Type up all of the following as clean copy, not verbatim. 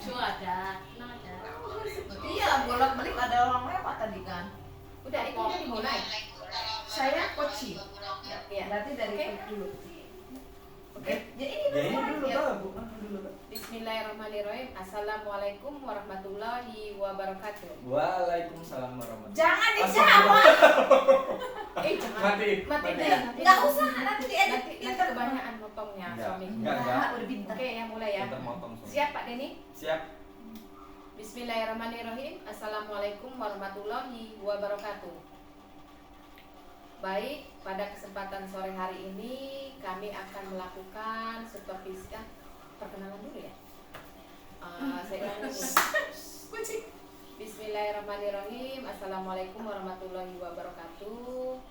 lucu ada. Iya, bolak-balik ada orang lewat tadi kan. Udah, itu udah dimulai. Saya Koci. Ya. Berarti dari Oke. dulu. Oke. Jadi ini dulu Ya. Bu. Dulu. Bismillahirrahmanirrahim. Assalamualaikum warahmatullahi wabarakatuh. Waalaikumsalam warahmatullahi. Jangan dijawab. Jangan. Mati. Mati Mati. deh. Enggak usah, nanti diedit. Nanti kebanyakan motongnya suamiku. Enggak. Udah pintar. Oke, yang mulai ya. Pintar motong semua. Siap Pak Denny? Siap. Bismillahirrahmanirrahim. Assalamualaikum warahmatullahi wabarakatuh. Baik, pada kesempatan sore hari ini kami akan melakukan supervisi. Perkenalan dulu ya. Saya ulangi dulu. Bismillahirrahmanirrahim. Assalamualaikum warahmatullahi wabarakatuh.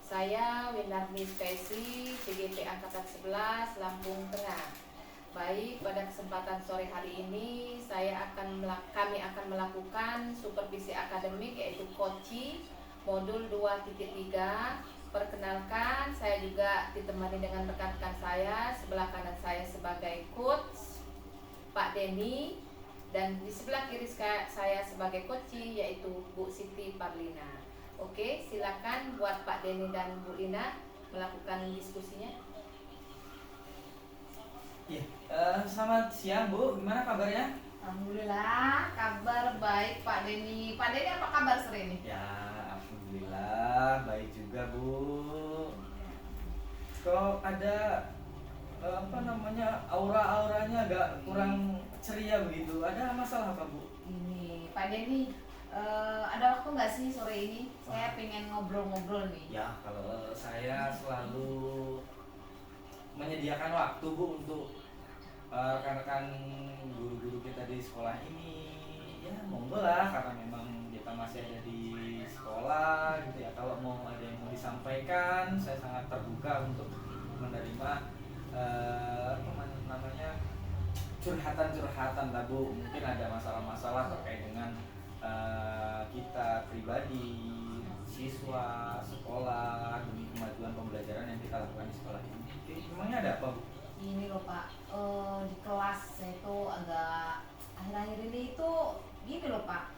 Saya Winarni Spesi, CGP Angkatan 11, Lampung Tengah. Baik, pada kesempatan sore hari ini kami akan melakukan supervisi akademik yaitu Koci modul 2.3. Perkenalkan, saya juga ditemani dengan rekan-rekan saya. Sebelah kanan saya sebagai coach Pak Denny, dan di sebelah kiri saya sebagai Koci yaitu Bu Siti Parlina. Oke, silakan buat Pak Denny dan Bu Lina melakukan diskusinya. Iya. Selamat siang Bu. Gimana kabarnya? Alhamdulillah, kabar baik Pak Denny. Pak Denny apa kabar sore ini? Ya, alhamdulillah baik juga Bu. Kalau ada aura-auranya agak kurang ceria begitu. Ada masalah apa Bu? Ini Pak Denny, ada waktu nggak sih sore ini? Saya pengen ngobrol-ngobrol nih. Ya, kalau saya selalu menyediakan waktu Bu untuk rekan-rekan guru-guru kita di sekolah ini. Ya monggo lah, karena memang kita masih ada di sekolah gitu ya. Kalau mau ada yang mau disampaikan, saya sangat terbuka untuk menerima curhatan-curhatan lah Bu. Mungkin ada masalah-masalah terkait dengan kita pribadi, siswa, sekolah, demi kemajuan pembelajaran yang kita lakukan di sekolah ini. Oke, memangnya ada apa Bu? Ini loh Pak, di kelas saya tuh agak akhir-akhir ini itu gini loh Pak.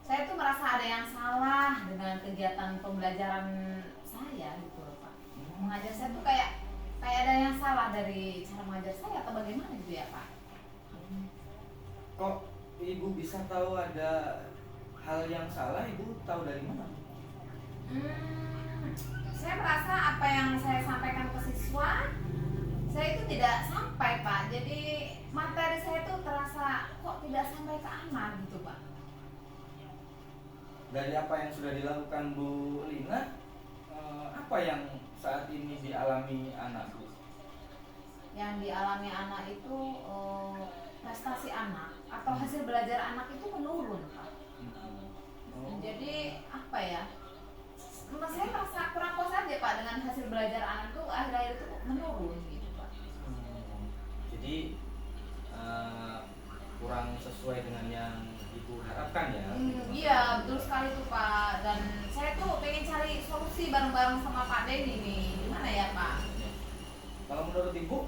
Saya tuh merasa ada yang salah dengan kegiatan pembelajaran saya gitu loh Pak. Mengajar saya tuh kayak ada yang salah dari cara mengajar saya atau bagaimana gitu ya Pak? Kok Ibu bisa tahu ada hal yang salah? Ibu tahu dari mana? Saya merasa apa yang saya sampaikan ke siswa, saya itu tidak sampai Pak. Jadi materi saya itu terasa kok tidak sampai ke anak gitu Pak. Dari apa yang sudah dilakukan Bu Lina, apa yang saat ini dialami anak Bu? Yang dialami anak itu prestasi anak atau hasil belajar anak itu menurun Pak. Jadi apa ya? Saya merasa kurang puas aja Pak dengan hasil belajar anak itu akhir-akhir itu menurun gitu Pak. Jadi kurang sesuai dengan yang Ibu harapkan ya? Iya betul sekali tuh Pak. Dan saya tuh pengen cari solusi bareng-bareng sama Pak Denny nih. Gimana ya Pak? Kalau menurut Ibu,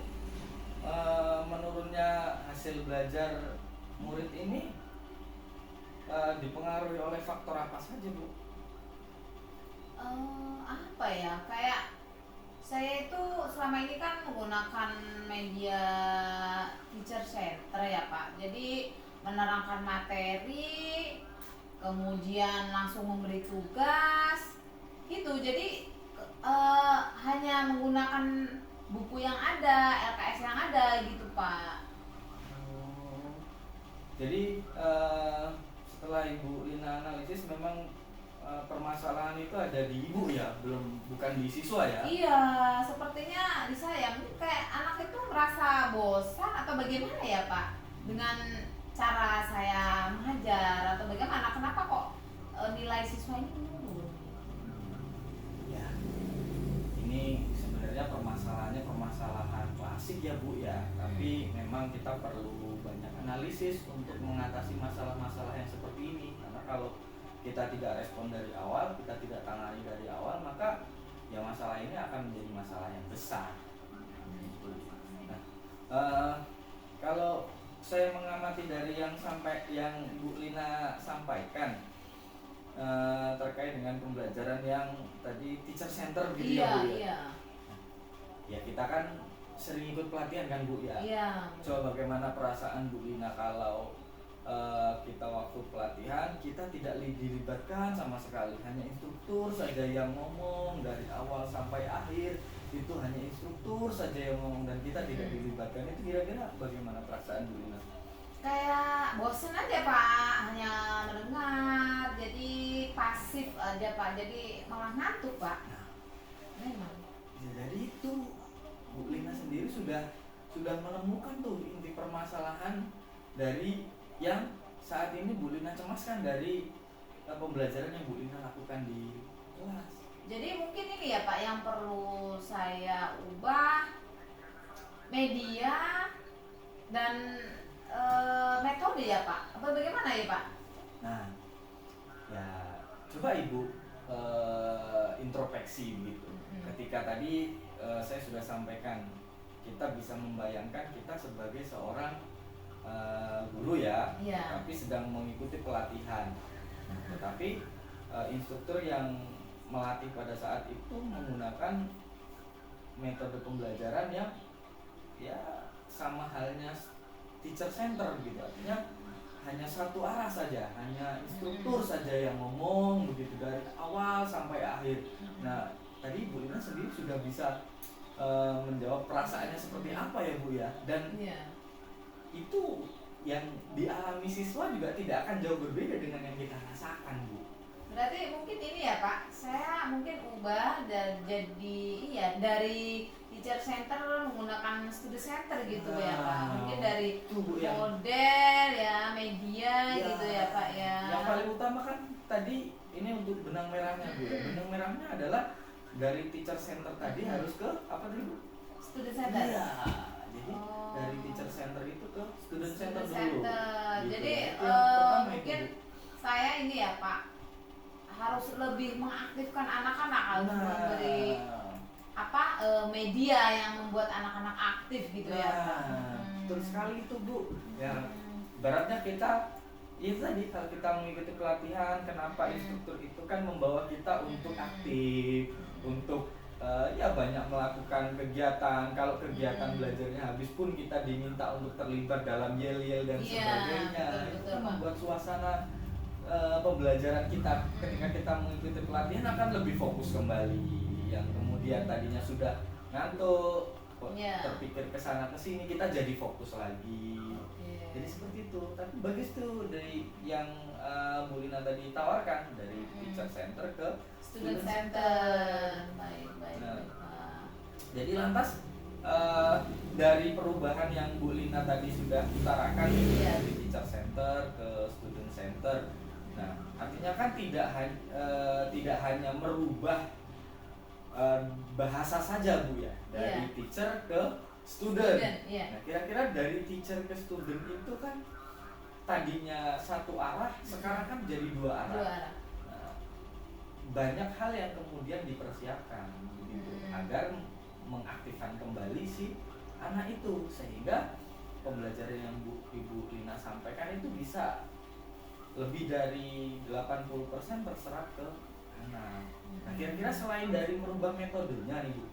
menurunnya hasil belajar murid ini dipengaruhi oleh faktor apa saja Bu? Apa ya, kayak saya itu selama ini kan menggunakan media teacher center ya Pak. Jadi menerangkan materi, kemudian langsung memberi tugas gitu. Jadi hanya menggunakan buku yang ada, LKS yang ada gitu Pak. Jadi setelah Ibu Lina analisis, memang permasalahan itu ada di Ibu ya, bukan di siswa ya? Iya, sepertinya di saya mungkin kayak anak itu merasa bosan atau bagaimana ya Pak dengan cara saya mengajar atau bagaimana? Kenapa kok nilai siswa ini menurun? Ya, ini sebenarnya permasalahannya permasalahan klasik ya Bu ya, tapi memang kita perlu banyak analisis untuk mengatasi masalah-masalah yang seperti ini. Karena kalau kita tidak respon dari awal, kita tidak tangani dari awal, maka ya masalah ini akan menjadi masalah yang besar. Nah, kalau saya mengamati dari yang Bu Lina sampaikan terkait dengan pembelajaran yang tadi teacher center gitu Iya, ya Bu ya. iya. Ya kita kan sering ikut pelatihan kan Bu ya. Iya. Coba bagaimana perasaan Bu Lina kalau kita waktu pelatihan kita tidak dilibatkan sama sekali, hanya instruktur saja yang ngomong dari awal sampai akhir, itu hanya instruktur saja yang ngomong dan kita tidak dilibatkan. Itu kira-kira bagaimana perasaan Bu Lina? Kayak bosen aja Pak, hanya mendengar, jadi pasif aja Pak, jadi malah ngantuk Pak. Memang. Ya, jadi itu Bu Lina sendiri sudah menemukan tuh inti permasalahan dari yang saat ini Bu Lina cemaskan dari pembelajaran yang Bu Lina lakukan di kelas. Jadi mungkin ini ya Pak yang perlu saya ubah, media dan metode ya Pak. Apa bagaimana ya Pak? Nah, ya coba Ibu introspeksi begitu. Ketika tadi saya sudah sampaikan, kita bisa membayangkan kita sebagai seorang guru ya, tapi sedang mengikuti pelatihan. Tetapi instruktur yang melatih pada saat itu menggunakan metode pembelajaran yang ya sama halnya teacher center gitu, artinya hanya satu arah saja, hanya instruktur saja yang ngomong begitu dari awal sampai akhir. Nah, tadi Bu Lina sendiri sudah bisa menjawab perasaannya seperti apa ya Bu ya, dan itu yang dialami siswa juga tidak akan jauh berbeda dengan yang kita rasakan Bu. Berarti mungkin ini ya Pak, saya mungkin ubah dan jadi dari teacher center menggunakan studi center gitu ya Pak. Mungkin dari model ya, media gitu ya Pak ya. Yang paling utama kan tadi ini untuk benang merahnya Bu ya. Benang merahnya adalah dari teacher center tadi harus ke apa tadi Bu? Studi center. Iya. Jadi dari teacher center itu ke student center dulu. Gitu. Jadi mungkin saya ini ya Pak harus lebih mengaktifkan anak-anak, harus memberi media yang membuat anak-anak aktif gitu ya Pak. Betul sekali itu Bu. Ya, ibaratnya kita itu tadi kalau kita mengikuti pelatihan, kenapa instruktur itu kan membawa kita untuk aktif, untuk ya banyak melakukan kegiatan. Kalau kegiatan belajarnya habis pun kita diminta untuk terlibat dalam yel-yel dan sebagainya. Itu kan membuat suasana pembelajaran kita ketika kita mengikuti pelatihan akan lebih fokus kembali. Yang kemudian tadinya sudah ngantuk, terpikir kesana kesini, kita jadi fokus lagi. Jadi seperti itu. Tapi bagus tuh dari yang Bu Lina tadi tawarkan, dari teacher center ke student center. Baik. Jadi lantas dari perubahan yang Bu Lina tadi sudah utarakan dari teacher center ke student center. Nah, artinya kan tidak hanya merubah bahasa saja Bu ya, dari teacher ke student. Nah, kira-kira dari teacher ke student itu kan tadinya satu arah, sekarang kan jadi dua arah. Nah, banyak hal yang kemudian dipersiapkan begitu agar mengaktifkan kembali si anak itu, sehingga pembelajaran yang Ibu Lina sampaikan itu bisa lebih dari 80% terserap ke anak. Nah, kira-kira selain dari merubah metodenya nih Bu,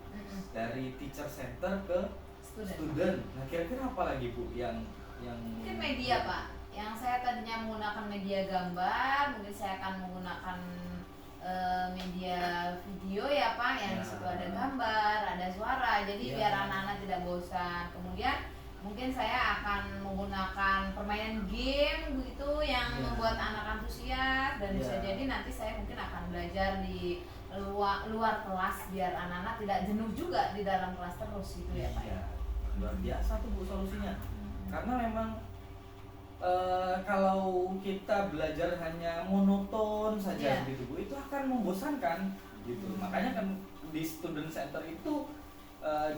dari teacher center ke student. Nah, kira-kira apa lagi Bu yang mungkin media Pak. Yang saya tadinya menggunakan media gambar, mungkin saya akan menggunakan media video ya Pak, yang di situ ada gambar, ada suara. Jadi biar anak-anak tidak bosan. Kemudian mungkin saya akan menggunakan permainan game begitu yang membuat anak antusias, dan bisa jadi nanti saya mungkin akan belajar di luar kelas biar anak-anak tidak jenuh juga di dalam kelas terus gitu ya Pak. Luar biasa tuh Bu solusinya. Karena memang kalau kita belajar hanya monoton saja gitu Bu, itu akan membosankan gitu. Makanya kan di student center itu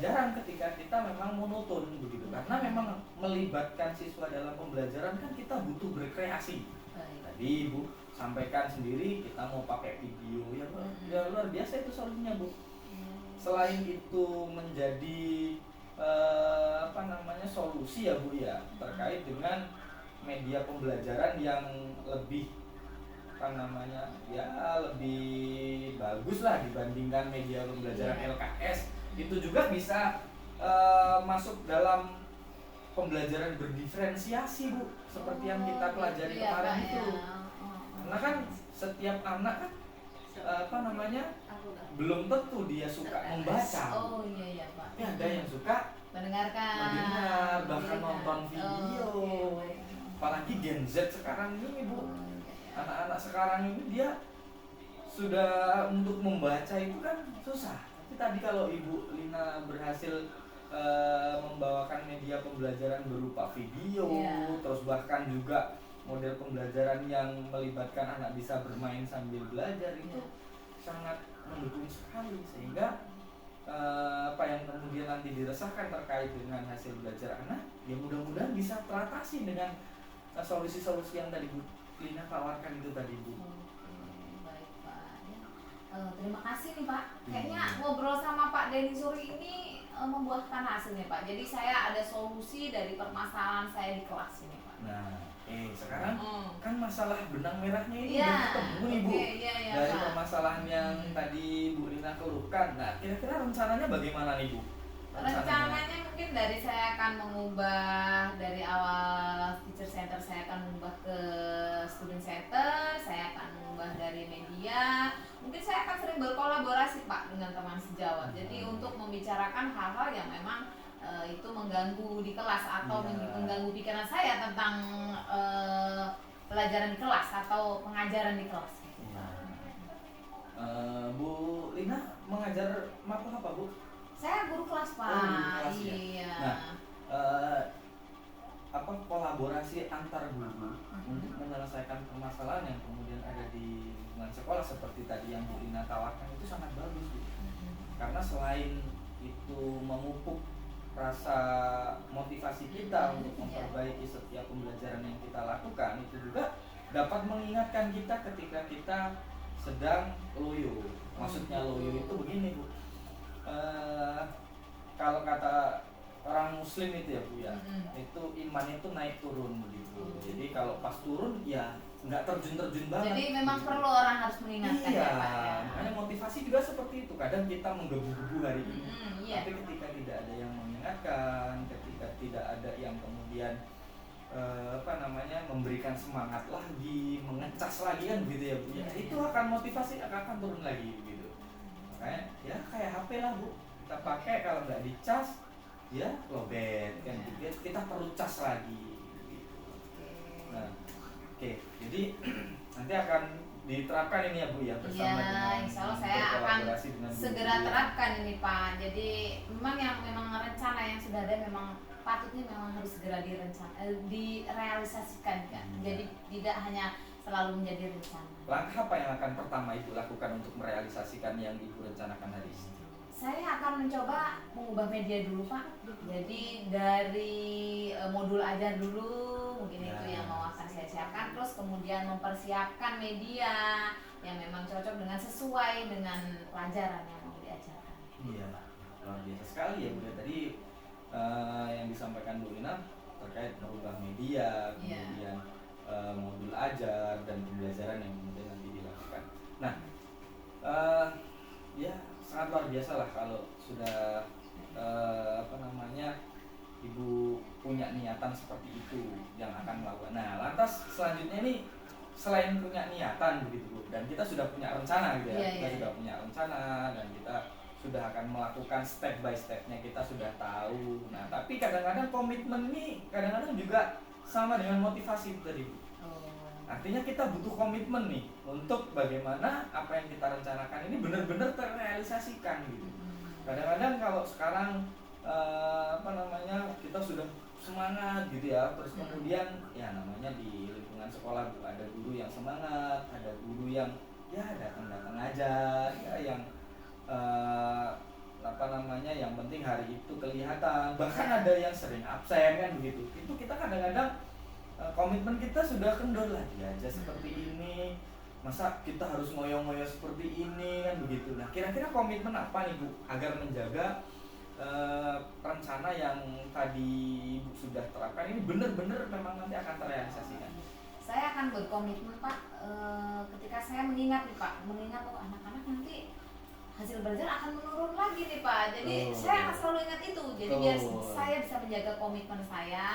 jarang ketika kita memang monoton begitu, karena memang melibatkan siswa dalam pembelajaran kan kita butuh berkreasi. Tadi Ibu sampaikan sendiri kita mau pakai video ya luar biasa itu solusinya Bu. Selain itu menjadi solusi ya Bu ya terkait dengan media pembelajaran yang lebih apa namanya ya lebih bagus lah dibandingkan media pembelajaran LKS. Itu juga bisa masuk dalam pembelajaran berdiferensiasi Bu, seperti yang kita pelajari kemarin itu. Karena kan setiap anak kan apa namanya belum tentu dia suka membaca. Oh iya Pak. Ya, ada yang suka mendengar, bahkan nonton video. Apalagi Gen Z sekarang ini Bu, anak-anak sekarang ini dia sudah untuk membaca itu kan susah. Tapi tadi kalau Ibu Lina berhasil membawakan media pembelajaran berupa video, terus bahkan juga model pembelajaran yang melibatkan anak bisa bermain sambil belajar, itu sangat mendukung sekali. Sehingga apa yang kemudian nanti diresahkan terkait dengan hasil belajar anak, ya mudah-mudahan bisa teratasi dengan solusi-solusi yang tadi Bu Lina tawarkan itu tadi Bu. Baik Pak. Terima kasih nih Pak. Kayaknya ngobrol sama Pak Denny Suri ini membuahkan hasilnya Pak. Jadi saya ada solusi dari permasalahan saya di kelas ini Pak. Nah, sekarang kan masalah benang merahnya ini Iya, udah ketemu nih Bu. iya, Dari Pak. permasalahan yang tadi Bu Lina keluhkan. Nah, kira-kira rencananya bagaimana nih Bu? Rencananya mungkin dari saya akan mengubah dari awal teacher center, saya akan mengubah ke student center, saya akan mengubah dari media. Mungkin saya akan sering berkolaborasi Pak dengan teman sejawat. Jadi untuk membicarakan hal-hal yang memang itu mengganggu di kelas atau mengganggu pikiran saya tentang pelajaran di kelas atau pengajaran di kelas. Bu Lina mengajar mata apa Bu? Saya guru kelas Pak. Kelas, ya? Iya. Nah, apa kolaborasi antar guru untuk menyelesaikan permasalahan yang kemudian ada di lingkungan sekolah seperti tadi yang Bu Lina tawarkan itu sangat bagus Bu. Karena selain itu memupuk rasa motivasi kita untuk memperbaiki setiap pembelajaran yang kita lakukan, itu juga dapat mengingatkan kita ketika kita sedang loyo. Maksudnya loyo itu begini Bu, kalau kata orang muslim itu ya Bu ya, itu iman itu naik turun begitu. Jadi kalau pas turun ya nggak terjun banget. Jadi memang perlu orang harus mengingatkan ya Pak ya. Makanya motivasi juga seperti itu. Kadang kita menggebu-gebu hari ini, tapi ketika tidak ada yang mengingatkan, ketika tidak ada yang kemudian memberikan semangat lagi, mengecas lagi kan begitu ya Bu ya, itu akan motivasi akan turun lagi gitu. Makanya ya kayak HP lah Bu, kita pakai kalau nggak dicas ya lowbat kan gitu. Kita perlu cas lagi gitu. Nah, oke. Jadi nanti akan diterapkan ini ya Bu ya bersama dengan insya Allah saya akan segera terapkan ini Pak. Jadi memang rencana yang sudah ada memang patutnya memang harus segera direalisasikan kan. Jadi tidak hanya selalu menjadi rencana. Langkah apa yang akan pertama Ibu lakukan untuk merealisasikan yang Ibu rencanakan hari ini? Saya akan mencoba mengubah media dulu Pak. Jadi dari modul ajar dulu mungkin itu yang mau akan saya siapkan. Terus kemudian mempersiapkan media yang memang cocok dengan sesuai dengan pelajaran yang mau diajarkan. Iya, luar biasa sekali ya Bu. Tadi yang disampaikan Bu Lina terkait merubah media, kemudian modul ajar dan pembelajaran yang kemudian nanti dilakukan. Nah, ya sangat luar biasa lah kalau sudah Ibu punya niatan seperti itu yang akan melakukan. Nah, lantas selanjutnya ini selain punya niatan begitu Bu, dan kita sudah punya rencana gitu ya, kita sudah punya rencana dan kita sudah akan melakukan step by stepnya, kita sudah tahu. Nah, tapi kadang-kadang komitmen ini kadang-kadang juga sama dengan motivasi tadi Bu. Artinya kita butuh komitmen nih untuk bagaimana apa yang kita rencanakan ini benar-benar terrealisasikan gitu. Kadang-kadang kalau sekarang kita sudah semangat gitu ya, terus kemudian ya namanya di lingkungan sekolah Bu, ada guru yang semangat, ada guru yang ya datang-datang aja ya, yang yang penting hari itu kelihatan, bahkan ada yang sering absen kan begitu. Itu kita kadang-kadang komitmen kita sudah kendor lagi aja seperti ini, masa kita harus ngoyo-ngoyo seperti ini kan begitu. Nah, kira-kira komitmen apa nih Bu agar menjaga rencana yang tadi Ibu sudah terapkan ini benar-benar memang nanti akan terrealisasikan? Saya akan berkomitmen Pak, ketika saya mengingat nih Pak, mengingat anak-anak nanti hasil belajar akan menurun lagi nih Pak. Jadi saya akan selalu ingat itu. Jadi biar saya bisa menjaga komitmen saya,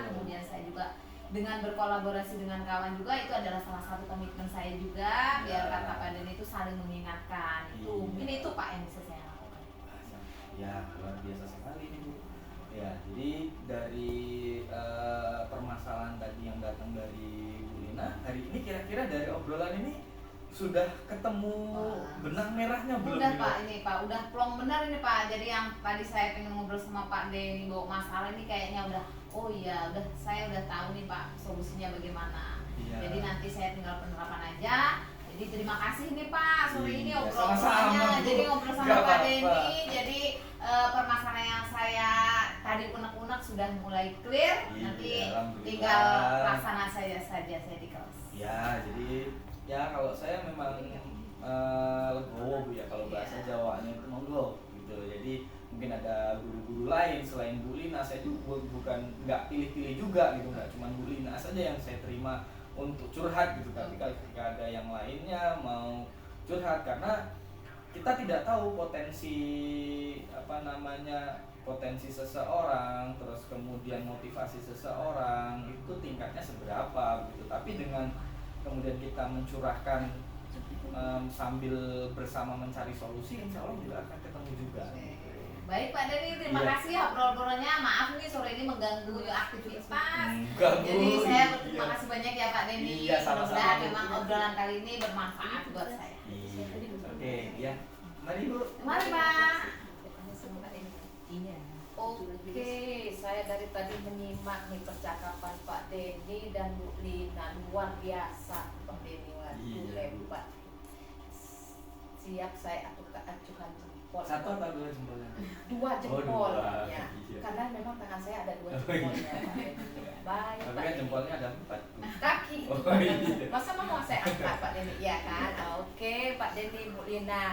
kemudian saya juga dengan berkolaborasi dengan kawan juga itu adalah salah satu komitmen saya juga. Biar kata Pak Den itu saling mengingatkan. Itu mungkin itu Pak yang bisa saya lakukan. Ya, luar biasa sekali nih Bu. Ya, jadi dari permasalahan tadi yang datang dari Bu Lina, hari ini kira-kira dari obrolan ini sudah ketemu benang merahnya belum? Udah Pak, ini Pak, udah plong benar ini Pak. Jadi yang tadi saya pengen ngobrol sama Pak Denny bawa masalah ini kayaknya udah, oh iya, udah saya udah tahu nih Pak solusinya bagaimana. Iya. Jadi nanti saya tinggal penerapan aja. Jadi terima kasih nih Pak sore ini Iya, obrolannya. sama-sama, Bu. Jadi ngobrol sama Gak Pak apa-apa. Denny. Jadi permasalahan yang saya tadi unek-unek sudah mulai clear. Iya, Nanti alhamdulillah. tinggal laksana saja saya di kelas. Ya, jadi ya kalau saya memang legowo Bu ya, kalau bahasa Jawanya itu monggo gitu. Jadi mungkin ada guru-guru lain selain Bu Lina, saya juga bukan nggak pilih-pilih juga gitu, nggak cuma Bu Lina saja yang saya terima untuk curhat gitu. Tapi kalau ketika ada yang lainnya mau curhat, karena kita tidak tahu potensi potensi seseorang, terus kemudian motivasi seseorang itu tingkatnya seberapa gitu. Tapi dengan kemudian kita mencurahkan sambil bersama mencari solusi, insya Allah juga akan ketemu juga. Baik Pak Denny, terima Iya. kasih obrolan-obrolannya. Maaf nih sore ini mengganggu aktivitas. Enggak, Bu. Jadi saya berterima Iya. kasih banyak ya Pak Denny. Iya, sama-sama, Mudah-mudahan Bu. memang obrolan kali ini bermanfaat buat saya. Iya. Oke, ya. Mari Bu. Mari Pak. Iya. Oke, saya dari tadi menyimak nih percakapan Pak Denny dan Bu Lina, luar biasa Pak Denny, waduh Iya. hebat. Siap saya acuhkan jempol. Satu atau dua jempolnya? Dua jempol, dua. ya. Iya. Karena memang tangan saya ada dua Oh, jempolnya. iya. Pak Denny. Baik, Tapi Pak kan Denny. jempolnya ada 4. Kaki. Oh, iya. Masa mau saya angkat Pak Denny? Iya kan? Oke, Pak Denny, Bu Lina.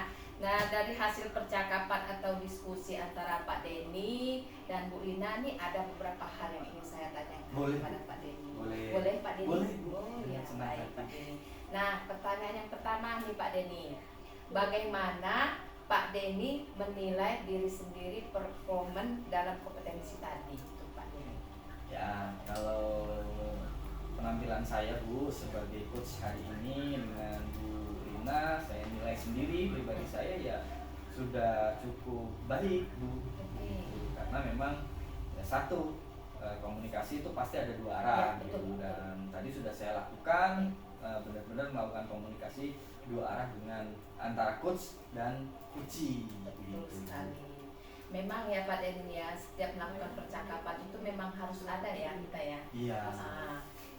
Nah, dari hasil percakapan atau diskusi antara Pak Denny dan Bu Lina nih ada beberapa hal yang ingin saya tanyakan Boleh. kepada Pak Denny. Boleh. Boleh Pak Denny? Boleh, Bu. Oh ya, Senang baik hati. Pak Denny. Nah, pertanyaan yang pertama nih Pak Denny. Bagaimana Pak Denny menilai diri sendiri performan dalam kompetensi tadi itu Pak Denny? Ya, kalau penampilan saya Bu sebagai coach hari ini dengan Bu Lina, saya nilai sendiri pribadi saya ya sudah cukup baik Bu. Oke. Karena memang ya satu, komunikasi itu pasti ada dua arah Ya, gitu. betul, betul. Dan tadi sudah saya lakukan benar-benar melakukan komunikasi dua arah dengan antara coach dan coachee Betul gitu. sekali. Memang ya Pak Denny ya, setiap melakukan percakapan itu memang harus ada ya kita ya. Iya.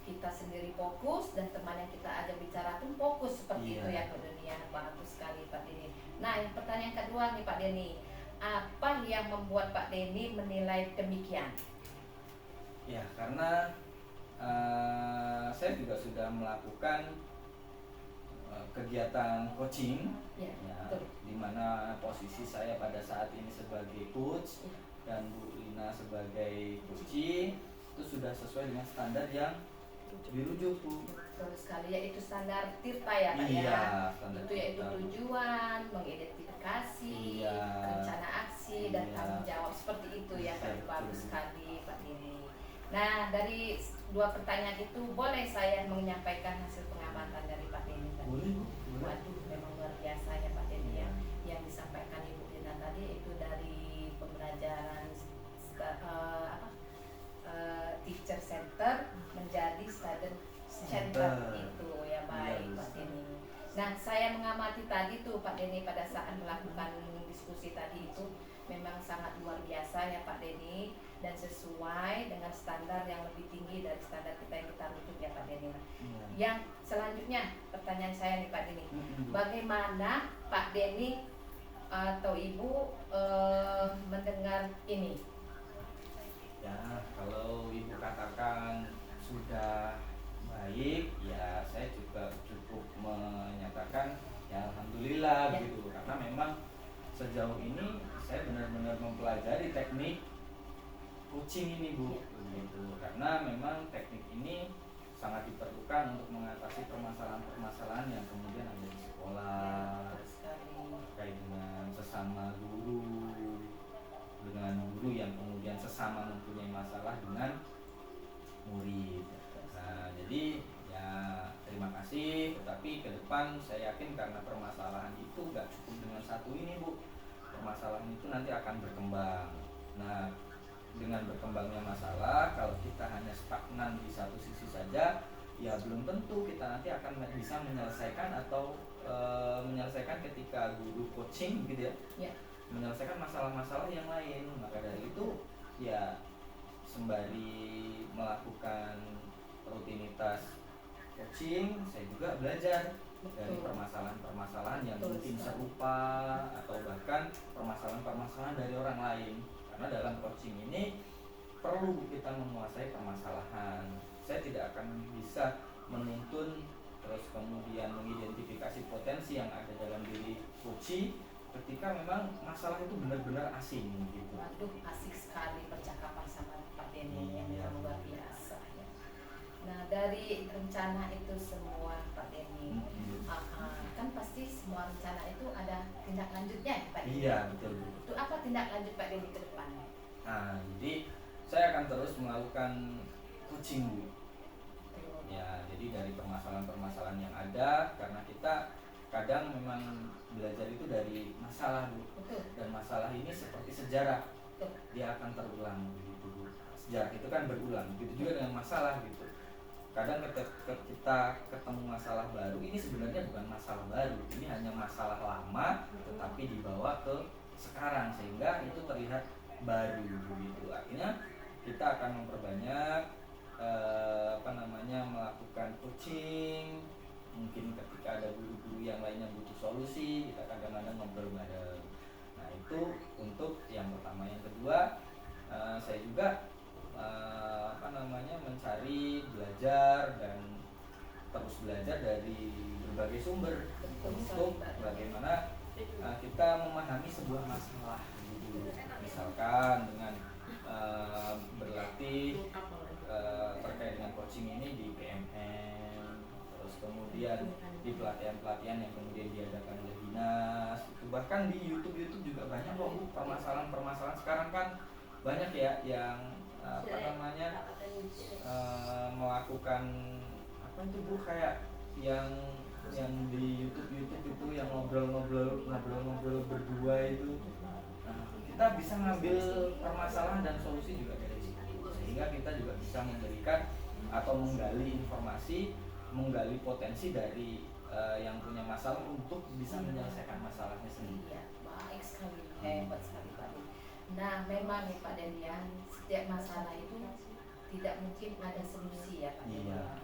Kita sendiri fokus dan teman yang kita ajak bicara pun fokus seperti Iya. itu ya Pak Denny ya. Bagus sekali Pak Denny. Nah, yang pertanyaan kedua nih Pak Denny, apa yang membuat Pak Denny menilai demikian? Ya, karena saya juga sudah melakukan kegiatan coaching, Ya, ya, betul. di mana posisi saya pada saat ini sebagai coach Ya. dan Bu Lina sebagai coachee itu sudah sesuai dengan standar yang dirujuk Bu. Betul sekali, yaitu standar Tirta ya Pak Iya, ya. standar Itu yaitu kita. tujuan, mengidentifikasi, Iya. rencana aksi dan Iya. tanggung jawab seperti itu ya Pak. Betul. Bagus sekali Pak Denny. Nah, dari dua pertanyaan itu boleh saya menyampaikan hasil pengamatan dari Pak Denny tadi? Boleh Bu, boleh. Waduh, memang luar biasa ya Pak Denny ya. Yang disampaikan Ibu Lina tadi itu dari pembelajaran teacher center menjadi student center itu ya, baik Iya, Pak bisa. Denny. Nah, saya mengamati tadi tuh Pak Denny pada saat melakukan diskusi tadi itu memang sangat luar biasa ya Pak Denny, dan sesuai dengan standar yang lebih tinggi dari standar kita yang kita rujuk ya Pak Denny. Iya. Yang selanjutnya pertanyaan saya nih Pak Denny, Bu. bagaimana Pak Denny atau Ibu mendengar ini? Ya, kalau Ibu katakan sudah baik, ya saya juga cukup menyatakan ya alhamdulillah Ya. gitu. Karena memang sejauh ini saya benar-benar mempelajari gitu. Karena memang teknik ini sangat diperlukan untuk mengatasi permasalahan-permasalahan yang kemudian ada di sekolah terkait dengan sesama guru, dengan guru yang kemudian sesama mempunyai masalah dengan murid. Nah, jadi ya terima kasih, tetapi ke depan saya yakin karena permasalahan itu gak cukup dengan satu ini Bu, permasalahan itu nanti akan berkembang. Nah, dengan berkembangnya masalah, kalau kita hanya stagnan di satu sisi saja, ya belum tentu kita nanti akan bisa menyelesaikan atau menyelesaikan ketika guru coaching gitu ya, menyelesaikan masalah-masalah yang lain. Maka dari itu ya sembari melakukan rutinitas coaching, saya juga belajar dari permasalahan-permasalahan yang mungkin serupa atau bahkan permasalahan-permasalahan dari orang lain. Karena dalam coaching ini perlu kita menguasai permasalahan. Saya tidak akan bisa menuntun terus kemudian mengidentifikasi potensi yang ada dalam diri coaching ketika memang masalah itu benar-benar asing gitu. Waduh, asik sekali percakapan sama Pak Denny yang memang luar biasa ya. Nah, dari rencana itu semua Pak Denny, kan pasti semua rencana itu ada tindak lanjutnya ya Pak Denny? Iya, betul. Itu apa tindak lanjut Pak Denny ke depan? Nah, jadi saya akan terus melakukan coaching Bu. Ya, jadi dari permasalahan-permasalahan yang ada, karena kita kadang memang belajar itu dari masalah Bu. Dan masalah ini seperti sejarah, dia akan terulang begitu Bu. Sejarah itu kan berulang, begitu juga dengan masalah gitu. Kadang ketika kita ketemu masalah baru, ini sebenarnya bukan masalah baru, ini hanya masalah lama tetapi dibawa ke sekarang sehingga itu terlihat baru begitu. Artinya kita akan memperbanyak melakukan coaching. Mungkin ketika ada guru-guru yang lainnya butuh solusi, kita kadang-kadang ngobrol bareng. Nah, itu untuk yang pertama. Yang kedua, saya juga mencari, belajar dan terus belajar dari berbagai sumber untuk bagaimana kita memahami sebuah masalah gitu. Misalkan dengan berlatih terkait dengan coaching ini di PMN, terus kemudian di pelatihan-pelatihan yang kemudian diadakan oleh dinas, itu bahkan di YouTube juga banyak kok permasalahan-permasalahan. Sekarang kan banyak ya yang melakukan apa itu Bu, kayak yang di YouTube itu yang ngobrol berdua itu. Nah, kita bisa ngambil permasalahan dan solusi juga dari situ, sehingga kita juga bisa memberikan atau menggali informasi, menggali potensi dari yang punya masalah untuk bisa menyelesaikan masalahnya sendiri. Iya, baik sekali, hebat sekali Pak Denny. Nah, memang nih Pak Denny, setiap masalah itu tidak mungkin ada solusi ya Pak Denny. Iya.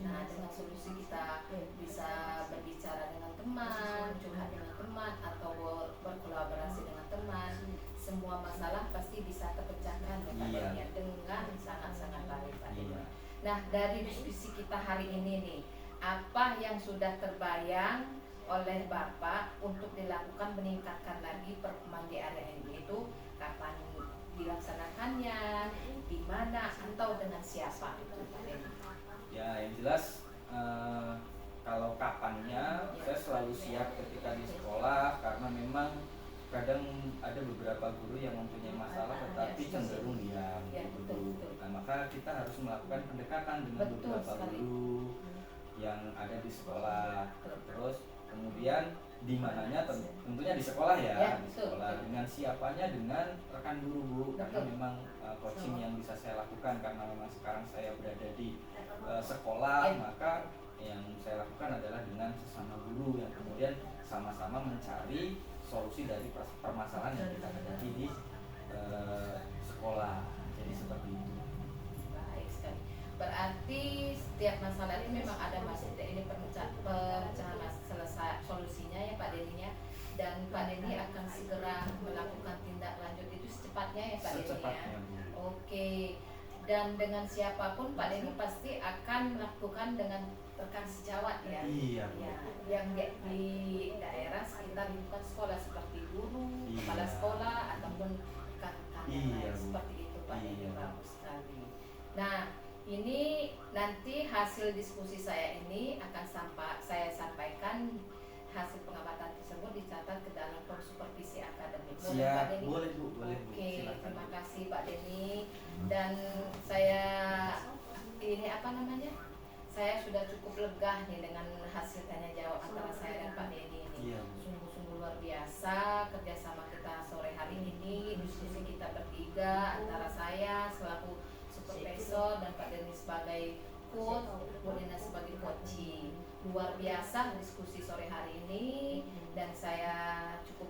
Nah, dengan solusi kita bisa berbicara dengan teman, curhat dengan teman, atau berkolaborasi dengan teman. Semua masalah pasti bisa terpecahkan ya Pak Denny, dengan sangat-sangat baik Pak Denny. Nah, dari diskusi kita hari ini nih, apa yang sudah terbayang oleh Bapak untuk dilakukan meningkatkan lagi performa di area ini, itu kapan dilaksanakannya, di mana, atau dengan siapa itu Pak Denny? Ya, yang jelas kalau kapannya saya selalu siap ketika di sekolah, karena memang kadang ada beberapa guru yang mempunyai masalah tetapi cenderung diam gitu. Nah, maka kita harus melakukan pendekatan dengan beberapa guru yang ada di sekolah. Terus kemudian di mananya tentunya di sekolah ya, di sekolah. Dengan siapanya dengan rekan guru Bu, karena memang coaching yang bisa saya lakukan karena memang sekarang saya berada di sekolah, maka yang saya lakukan adalah dengan sesama guru yang kemudian sama-sama mencari solusi dari permasalahan yang kita hadapi di sekolah. Jadi seperti itu. Baik sekali. Berarti setiap masalah ini memang ada ini pemecahan selesai solusinya ya Pak Denny, dan Pak Denny akan segera melakukan tindak lanjut itu secepatnya ya Pak Denny ya. Oke. Dan dengan siapapun Pak Denny pasti akan melakukan dengan rekan sejawat ya. Iya. Ya, yang di daerah sekitar lingkungan sekolah seperti guru, kepala sekolah ataupun rekan-rekan yang lain seperti itu Pak Denny. Bagus sekali. Nah, ini nanti hasil diskusi saya ini akan saya sampaikan hasil pengamatan tersebut dicatat ke dalam supervisi akademik. Boleh, Pak Siap, Denny? boleh Bu, boleh Bu. Oke, Silakan. terima kasih Pak Denny. Dan saya ini apa namanya? Saya sudah cukup lega nih dengan hasil tanya jawab antara saya dan Pak Denny ini. Iya. Sungguh-sungguh luar biasa kerjasama kita sore hari ini, diskusi kita bertiga antara saya selaku supervisor dan Pak Denny sebagai coach, Bu Dina sebagai coachee. Luar biasa diskusi sore hari ini dan saya cukup